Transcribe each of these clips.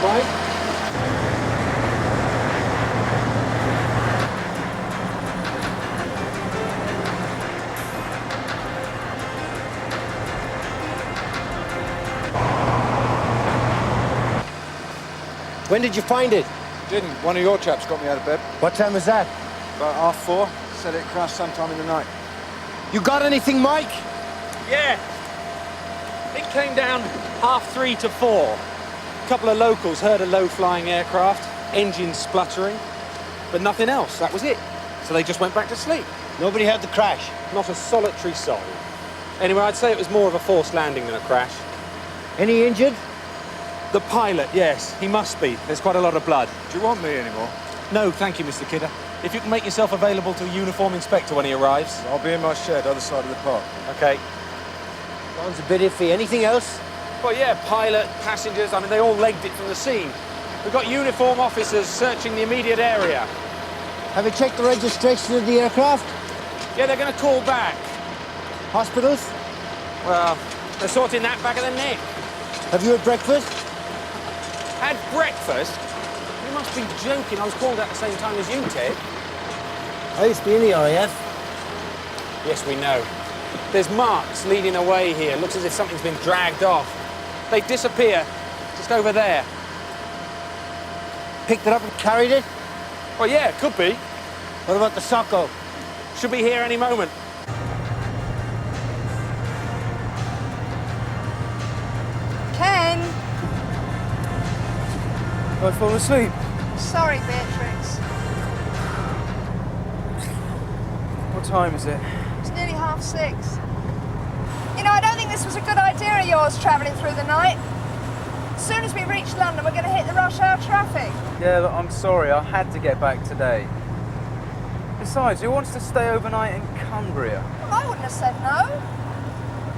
Mike? When did you find it? Didn't. One of your chaps got me out of bed. What time was that? About 4:30. Said it crashed sometime in the night. You got anything, Mike? Yeah. It came down 3:30 to 4. A couple of locals heard a low-flying aircraft, engines spluttering, but nothing else. That was it. So they just went back to sleep. Nobody heard the crash? Not a solitary soul. Anyway, I'd say it was more of a forced landing than a crash. Any injured? The pilot, yes. He must be. There's quite a lot of blood. Do you want me anymore? No, thank you, Mr. Kidder. If you can make yourself available to a uniform inspector when he arrives. I'll be in my shed, other side of the park. OK. Sounds a bit iffy. Anything else? Well, yeah, pilot, passengers, I mean, they all legged it from the scene. We've got uniform officers searching the immediate area. Have you checked the registration of the aircraft? Yeah, they're going to call back. Hospitals? Well, they're sorting that back of the neck. Have you had breakfast? Had breakfast? You must be joking. I was called at the same time as you, Ted. I used to be in the RAF. Yes, we know. There's marks leading away here. Looks as if something's been dragged off. They disappear just over there. Picked it up and carried it? Well, yeah, could be. What about the Socko? Should be here any moment. Ken! Have I fallen asleep? Sorry, Beatrix. What time is it? It's nearly 6:30. You know, I don't think this was a good idea of yours, travelling through the night. As soon as we reach London, we're going to hit the rush hour traffic. Yeah, look, I'm sorry. I had to get back today. Besides, who wants to stay overnight in Cumbria? Well, I wouldn't have said no.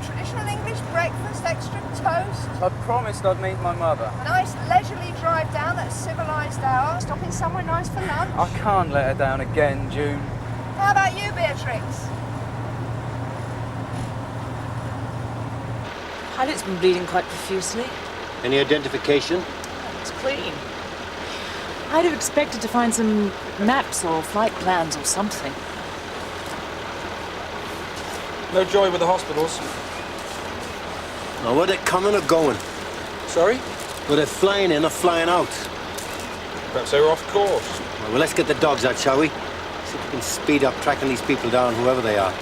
Traditional English breakfast, extra toast. I promised I'd meet my mother. A nice leisurely drive down at a civilised hour, stopping somewhere nice for lunch. I can't let her down again, June. How about you, Beatrix? Pilot's been bleeding quite profusely. Any identification? It's clean. I'd have expected to find some maps or flight plans or something. No joy with the hospitals. Now, were they coming or going? Sorry? Were they flying in or flying out? Perhaps they were off course. Well, let's get the dogs out, shall we? See if we can speed up tracking these people down, whoever they are.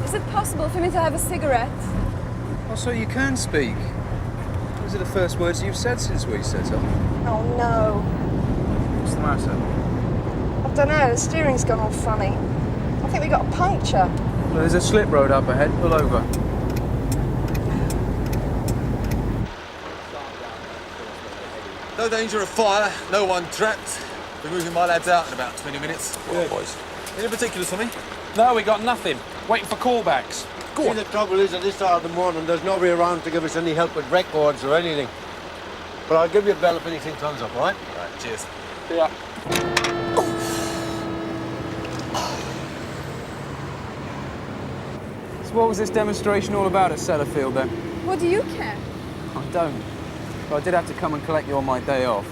Is it possible for me to have a cigarette? Oh, so you can speak? Those are the first words you've said since we set up. Oh, no. What's the matter? I don't know, the steering's gone all funny. I think we got a puncture. Well, there's a slip road up ahead. Pull over. No danger of fire, no one trapped. We're moving my lads out in about 20 minutes. Yeah, boys. Any particular, Tommy? No, we got nothing. Waiting for callbacks. Go on. The trouble is, at this hour of the morning, there's nobody around to give us any help with records or anything. But I'll give you a bell if anything turns up, all right? Right, cheers. Yeah. So what was this demonstration all about at Sellafield, then? What do you care? I don't. But I did have to come and collect you on my day off.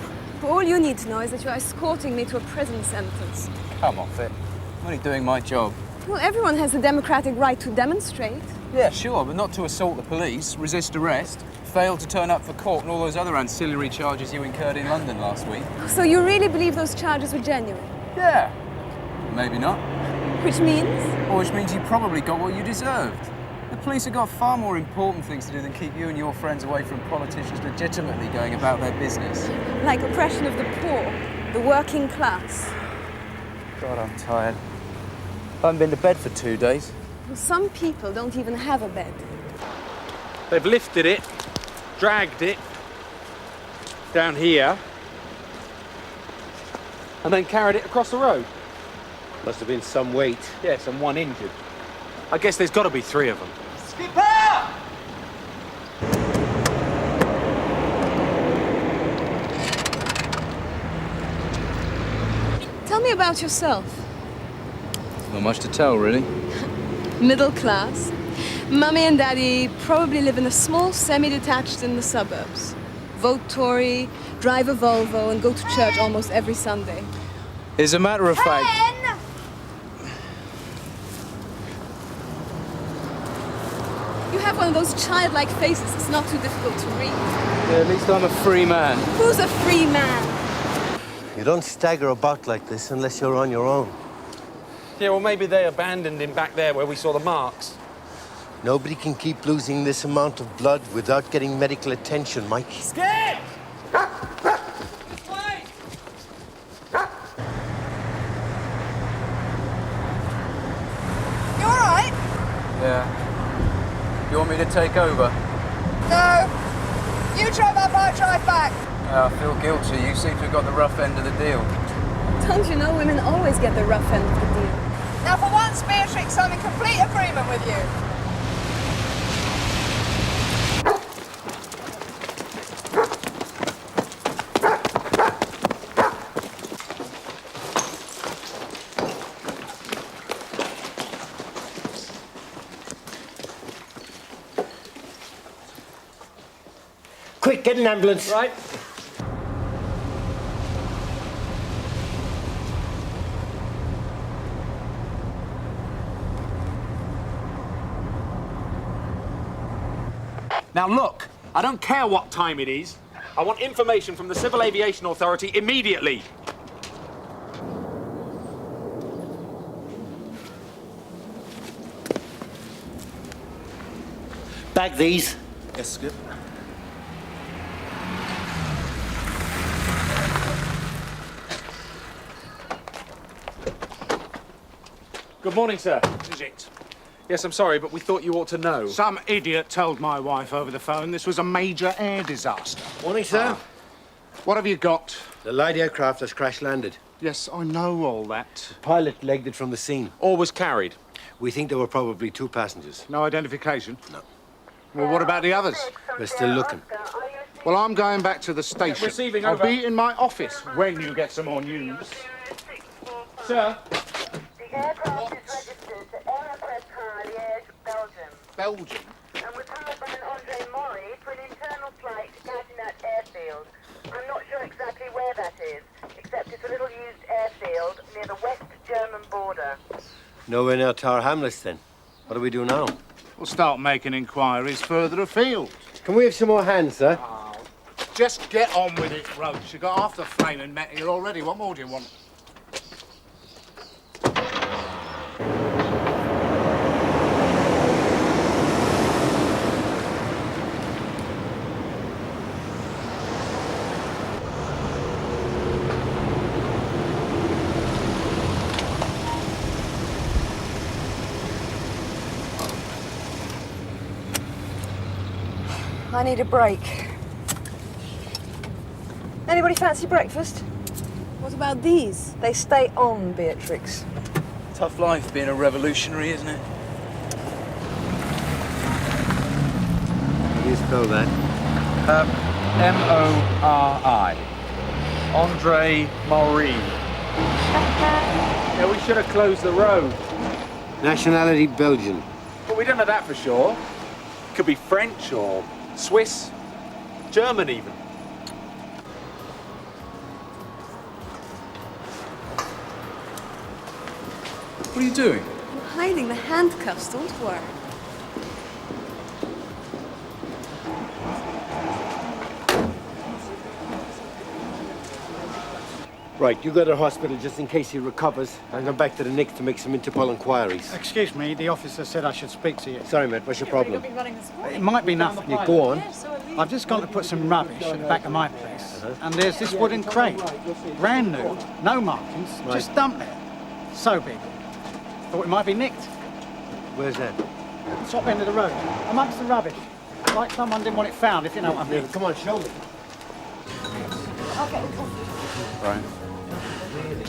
All you need to know is that you're escorting me to a prison sentence. Come off it. I'm only doing my job. Well, everyone has the democratic right to demonstrate. Yeah, sure, but not to assault the police, resist arrest, fail to turn up for court, and all those other ancillary charges you incurred in London last week. So you really believe those charges were genuine? Yeah. Maybe not. Which means? Or which means you probably got what you deserved. The police have got far more important things to do than keep you and your friends away from politicians legitimately going about their business. Like oppression of the poor, the working class. God, I'm tired. I haven't been to bed for 2 days. Well, some people don't even have a bed. They've lifted it, dragged it down here, and then carried it across the road. Must have been some weight. Yes, and one injured. I guess there's got to be 3 of them. Skipper! Tell me about yourself. Not much to tell, really. Middle class, Mummy and Daddy probably live in a small semi-detached in the suburbs. Vote Tory, drive a Volvo, and go to church almost every Sunday. As a matter of fact... Ken! You have one of those childlike faces. It's not too difficult to read. Yeah, at least I'm a free man. Who's a free man? You don't stagger about like this unless you're on your own. Yeah, well, maybe they abandoned him back there where we saw the marks. Nobody can keep losing this amount of blood without getting medical attention, Mike. Scared! You all right? Yeah. You want me to take over? No. You drive up, I'll drive back. I feel guilty. You seem to have got the rough end of the deal. Don't you know women always get the rough end of the deal? Now, for once, Beatrix, I'm in complete agreement with you. Quick, get an ambulance. Right. Now look, I don't care what time it is. I want information from the Civil Aviation Authority immediately. Bag these. Yes, Skip. Good morning, sir. Is it? Yes, I'm sorry, but we thought you ought to know. Some idiot told my wife over the phone this was a major air disaster. Morning, sir. What have you got? The light aircraft has crash-landed. Yes, I know all that. Pilot legged it from the scene. Or was carried. We think there were probably 2 passengers. No identification? No. Well, what about the others? We're still looking. Well, I'm going back to the station. Receiving I'll over. be in my office when you get some more news. Sir? The aircraft is registered to Aeropress Liège, Belgium. Belgium? And was hired by an Andre Maury for an internal flight to Gatineau airfield. I'm not sure exactly where that is, except it's a little used airfield near the West German border. Nowhere near Tower Hamlets, then. What do we do now? We'll start making inquiries further afield. Can we have some more hands, sir? Just get on with it, Rouse. You got half the flaming met here already. What more do you want? I need a break. Anybody fancy breakfast? What about these? They stay on, Beatrix. Tough life being a revolutionary, isn't it? How do you spell that? M-O-R-I. Andre Maury. Yeah, we should have closed the road. Nationality Belgian. But we don't know that for sure. Could be French or Swiss, German even. What are you doing? I'm hiding the handcuffs, don't worry. Right, you go to the hospital just in case he recovers. I'll go back to the Nick to make some Interpol inquiries. Excuse me, the officer said I should speak to you. Sorry, mate, what's your problem? It might be nothing. You go on. I've just gone to put some rubbish at the back of my place. And there's this wooden crate. Brand new, no markings, just dumped there. So big. Thought it might be nicked. Where's that? Top end of the road, amongst the rubbish. Like someone didn't want it found, if you know what I mean. Come on, show me. Right.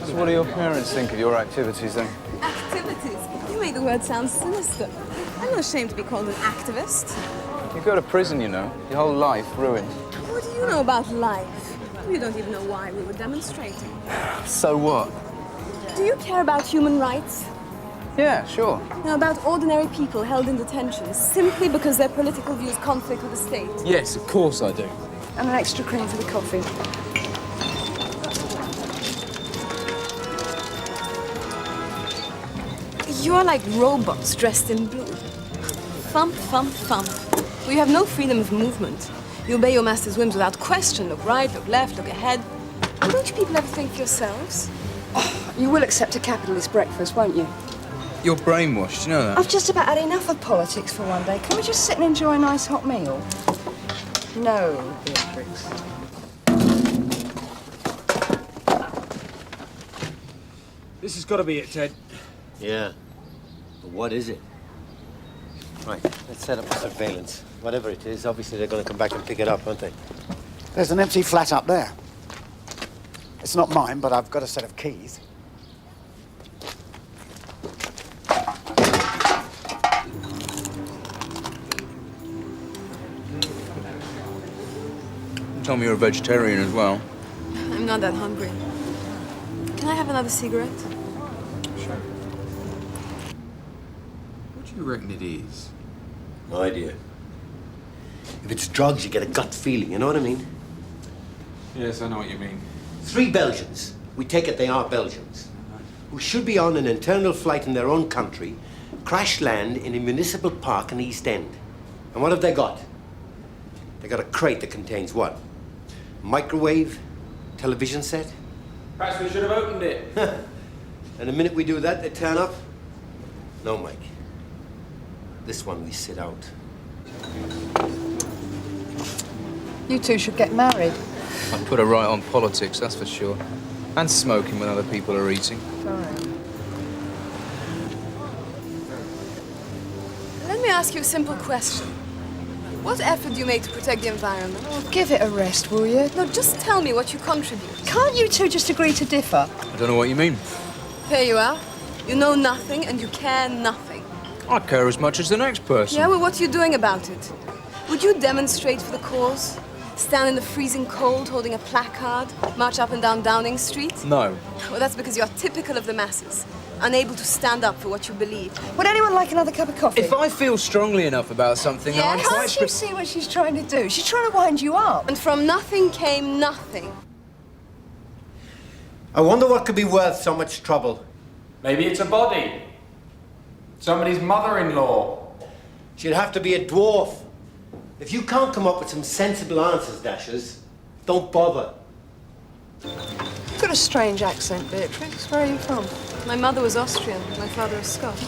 So what do your parents think of your activities, then? Activities? You make the word sound sinister. I'm not ashamed to be called an activist. You go to prison, you know. Your whole life ruined. What do you know about life? You don't even know why we were demonstrating. So what? Do you care about human rights? Yeah, sure. Now, about ordinary people held in detention simply because their political views conflict with the state. Yes, of course I do. And an extra cream for the coffee. You're like robots dressed in blue. Thump, thump, thump. Well, you have no freedom of movement. You obey your master's whims without question. Look right, look left, look ahead. Don't you people ever think for yourselves? You will accept a capitalist breakfast, won't you? You're brainwashed, you know that? I've just about had enough of politics for one day. Can we just sit and enjoy a nice hot meal? No, Beatrix. This has got to be it, Ted. Yeah. But what is it? Right, let's set up a surveillance. Whatever it is, obviously they're going to come back and pick it up, aren't they? There's an empty flat up there. It's not mine, but I've got a set of keys. You told me you're a vegetarian as well. I'm not that hungry. Can I have another cigarette? Sure. What do you reckon it is? No idea. If it's drugs, you get a gut feeling, you know what I mean? Yes, I know what you mean. 3 Belgians, we take it they are Belgians, who should be on an internal flight in their own country, crash land in a municipal park in the East End. And what have they got? They got a crate that contains what? Microwave? Television set? Perhaps we should have opened it. And the minute we do that, they turn up? No, Mike. This one we sit out. You two should get married. I'd put her right on politics, that's for sure. And smoking when other people are eating. Fine. Let me ask you a simple question. What effort do you make to protect the environment? Oh, give it a rest, will you? No, just tell me what you contribute. Can't you two just agree to differ? I don't know what you mean. Here you are. You know nothing and you care nothing. I care as much as the next person. Yeah, well, what are you doing about it? Would you demonstrate for the cause? Stand in the freezing cold holding a placard? March up and down Downing Street? No. Well, that's because you're typical of the masses. Unable to stand up for what you believe. Would anyone like another cup of coffee? If I feel strongly enough about something, then I'm Yes. quite... Can't you see what she's trying to do? She's trying to wind you up. And from nothing came nothing. I wonder what could be worth so much trouble. Maybe it's a body. Somebody's mother-in-law. She'd have to be a dwarf. If you can't come up with some sensible answers, Dashers, don't bother. You've got a strange accent, Beatrix. Where are you from? My mother was Austrian, my father is Scotch.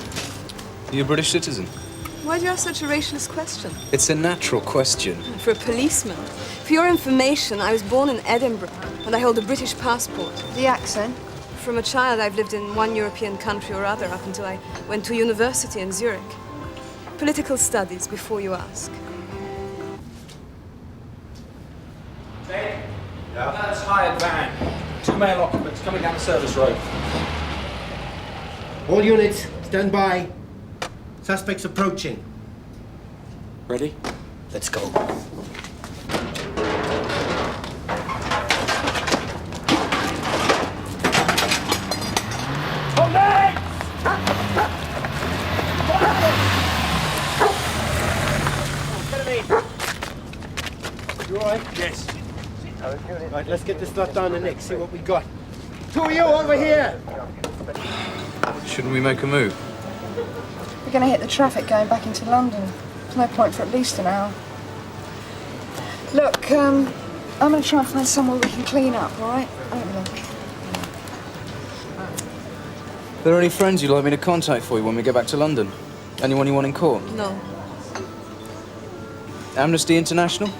Are you a British citizen? Why do you ask such a racialist question? It's a natural question. For a policeman. For your information, I was born in Edinburgh, and I hold a British passport. The accent? From a child, I've lived in one European country or other up until I went to university in Zurich. Political studies, before you ask. Ted? Yeah? That's hired van. 2 male occupants coming down the service road. All units, stand by. Suspects approaching. Ready? Let's go. You all right? Yes. Right, let's get this lot down the neck, see what we got. 2 of you over here! Shouldn't we make a move? We're going to hit the traffic going back into London. There's no point for at least an hour. Look, I'm going to try and find somewhere we can clean up, all right? Have a look. Are there any friends you'd like me to contact for you when we get back to London? Anyone you want in court? No. Amnesty International?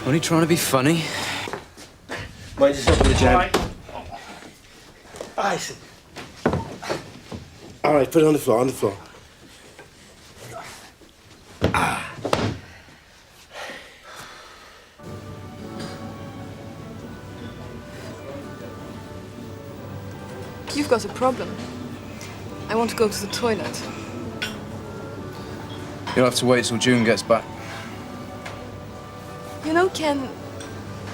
Only trying to be funny. Mind yourself in the jam. I see. All right, put it on the floor, You've got a problem. I want to go to the toilet. You'll have to wait till June gets back. You know, Ken,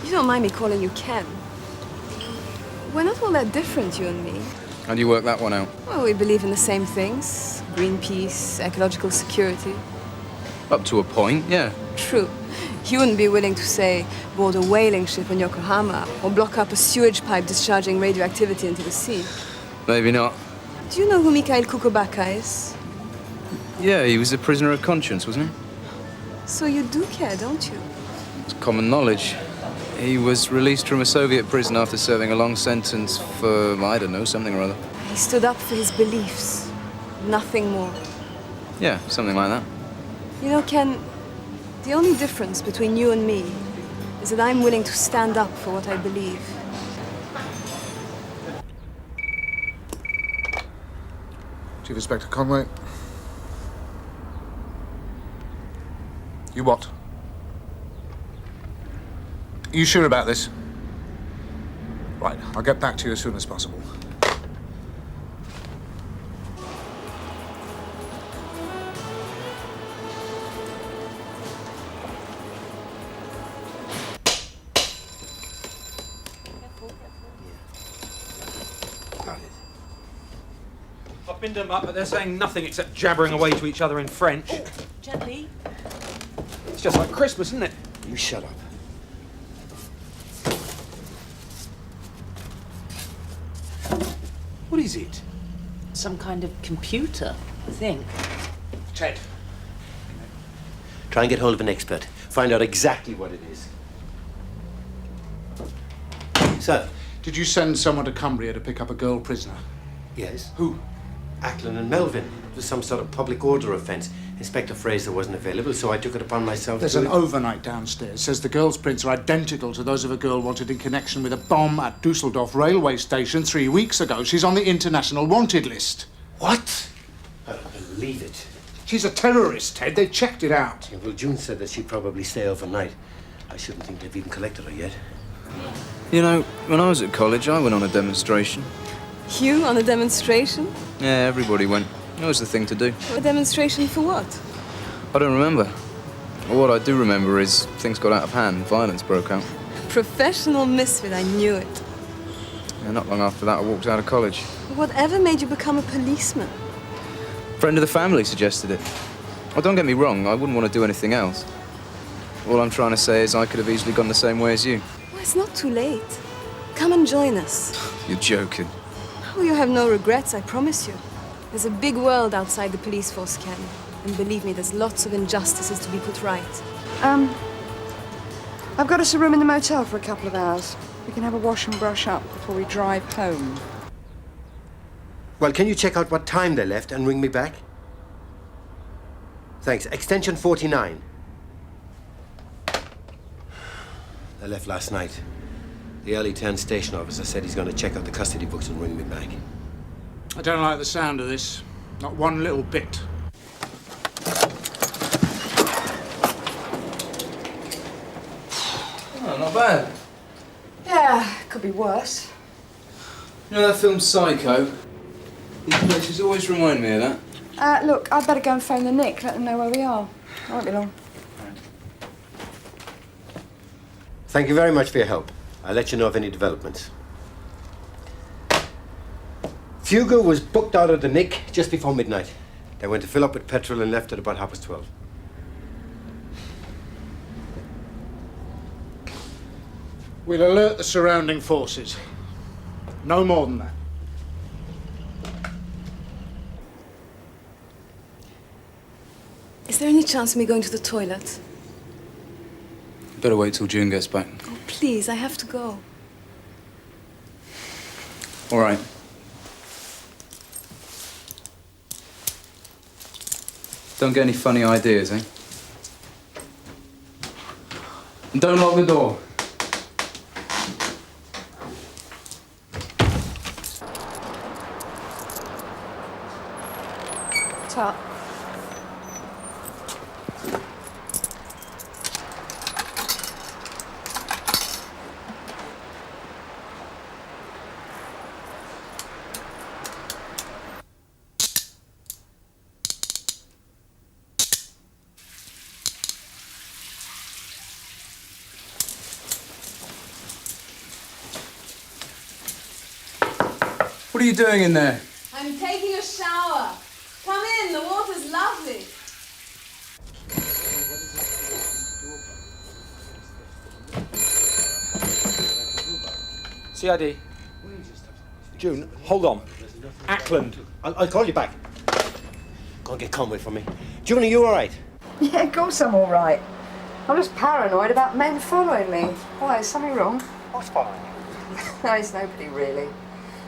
you don't mind me calling you Ken. We're not all that different, you and me. How do you work that one out? Well, we believe in the same things. Greenpeace, ecological security. Up to a point, yeah. True. You wouldn't be willing to, say, board a whaling ship in Yokohama or block up a sewage pipe discharging radioactivity into the sea. Maybe not. Do you know who Mikhail Kukobaka is? Yeah, he was a prisoner of conscience, wasn't he? So you do care, don't you? It's common knowledge. He was released from a Soviet prison after serving a long sentence for, I don't know, something or other. He stood up for his beliefs. Nothing more. Yeah, something like that. You know, Ken, the only difference between you and me is that I'm willing to stand up for what I believe. Chief Inspector Conway. You what? You sure about this? Right, I'll get back to you as soon as possible. I've binned them up, but they're saying nothing except jabbering away to each other in French. Gently. It's just like Christmas, isn't it? You shut up. What is it? Some kind of computer, I think. Ted. Try and get hold of an expert. Find out exactly what it is. Sir. Did you send someone to Cumbria to pick up a girl prisoner? Yes? Who? Ackland and Melvin. It was some sort of public order offence. Inspector Fraser wasn't available, so I took it upon myself There's an overnight downstairs. Says the girl's prints are identical to those of a girl wanted in connection with a bomb at Dusseldorf railway station 3 weeks ago. She's on the international wanted list. What? I don't believe it. She's a terrorist, Ted. They checked it out. Yeah, well, June said that she'd probably stay overnight. I shouldn't think they've even collected her yet. You know, when I was at college, I went on a demonstration. You on a demonstration? Yeah, everybody went. It was the thing to do. A demonstration for what? I don't remember. Well, what I do remember is things got out of hand. Violence broke out. Professional misfit, I knew it. Yeah, not long after that, I walked out of college. Whatever made you become a policeman? Friend of the family suggested it. Oh, don't get me wrong, I wouldn't want to do anything else. All I'm trying to say is I could have easily gone the same way as you. Well, it's not too late. Come and join us. You're joking. Oh, you have no regrets, I promise you. There's a big world outside the police force, Ken. And believe me, there's lots of injustices to be put right. I've got us a room in the motel for a couple of hours. We can have a wash and brush up before we drive home. Well, can you check out what time they left and ring me back? Thanks. Extension 49. They left last night. The early town station officer said he's going to check out the custody books and ring me back. I don't like the sound of this. Not one little bit. Oh, not bad. Yeah, could be worse. You know that film Psycho? These places always remind me of that. Look, I'd better go and phone the Nick, let them know where we are. I won't be long. Thank you very much for your help. I'll let you know of any developments. Fuga was booked out of the Nick just before midnight. They went to fill up with petrol and left at about 12:30. We'll alert the surrounding forces. No more than that. Is there any chance of me going to the toilet? Better wait till June gets back. Oh, please, I have to go. All right. Don't get any funny ideas, eh? And don't lock the door. Tut. What What are you doing in there? I'm taking a shower. Come in, the water's lovely. CID. June, hold on. Ackland. I'll call you back. Go and get Conway from me. June, are you all right? Yeah, of course I'm all right. I'm just paranoid about men following me. Why, is something wrong? What's following you? No, it's nobody really.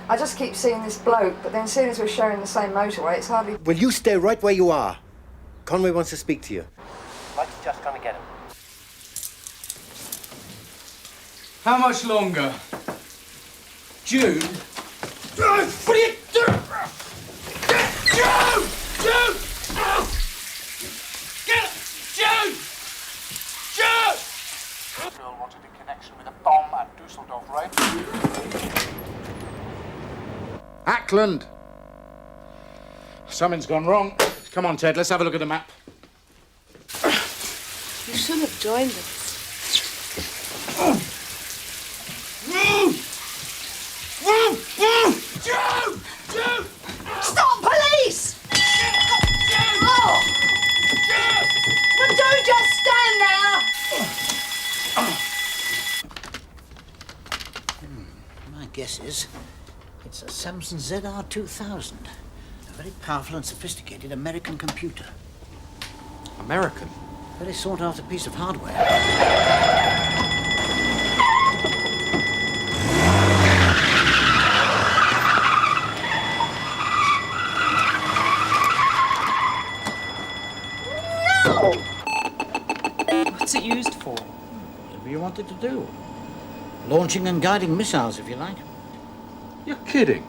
I just keep seeing this bloke, but then as soon as we're sharing the same motorway, it's hardly... Will you stay right where you are? Conway wants to speak to you. Mike's just gonna get him. How much longer? June? What are you doing? June! June! Get June! June! Girl wanted in connection with a bomb at Dusseldorf Rail. Ackland! Something's gone wrong. Come on, Ted, let's have a look at the map. You should have joined us. Stop, police! Oh! But don't just stand there! My guess is it's a Samsung ZR2000, a very powerful and sophisticated American computer. American? Very sought-after piece of hardware. What's it used for? Whatever you wanted to do. Launching and guiding missiles, if you like. You're kidding.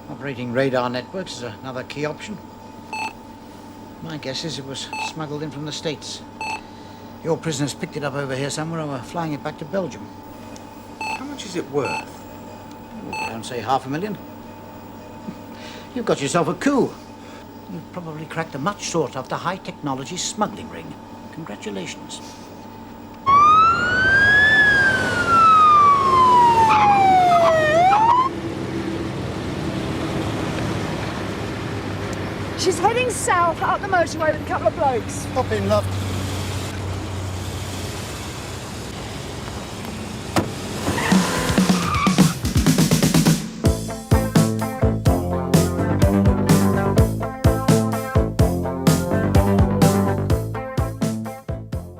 Operating radar networks is another key option. My guess is it was smuggled in from the States. Your prisoners picked it up over here somewhere and were flying it back to Belgium. How much is it worth? Don't say $500,000. You've got yourself a coup. You've probably cracked a much sought-after high-technology smuggling ring. Congratulations. She's heading south up the motorway with a couple of blokes. Hop in, love.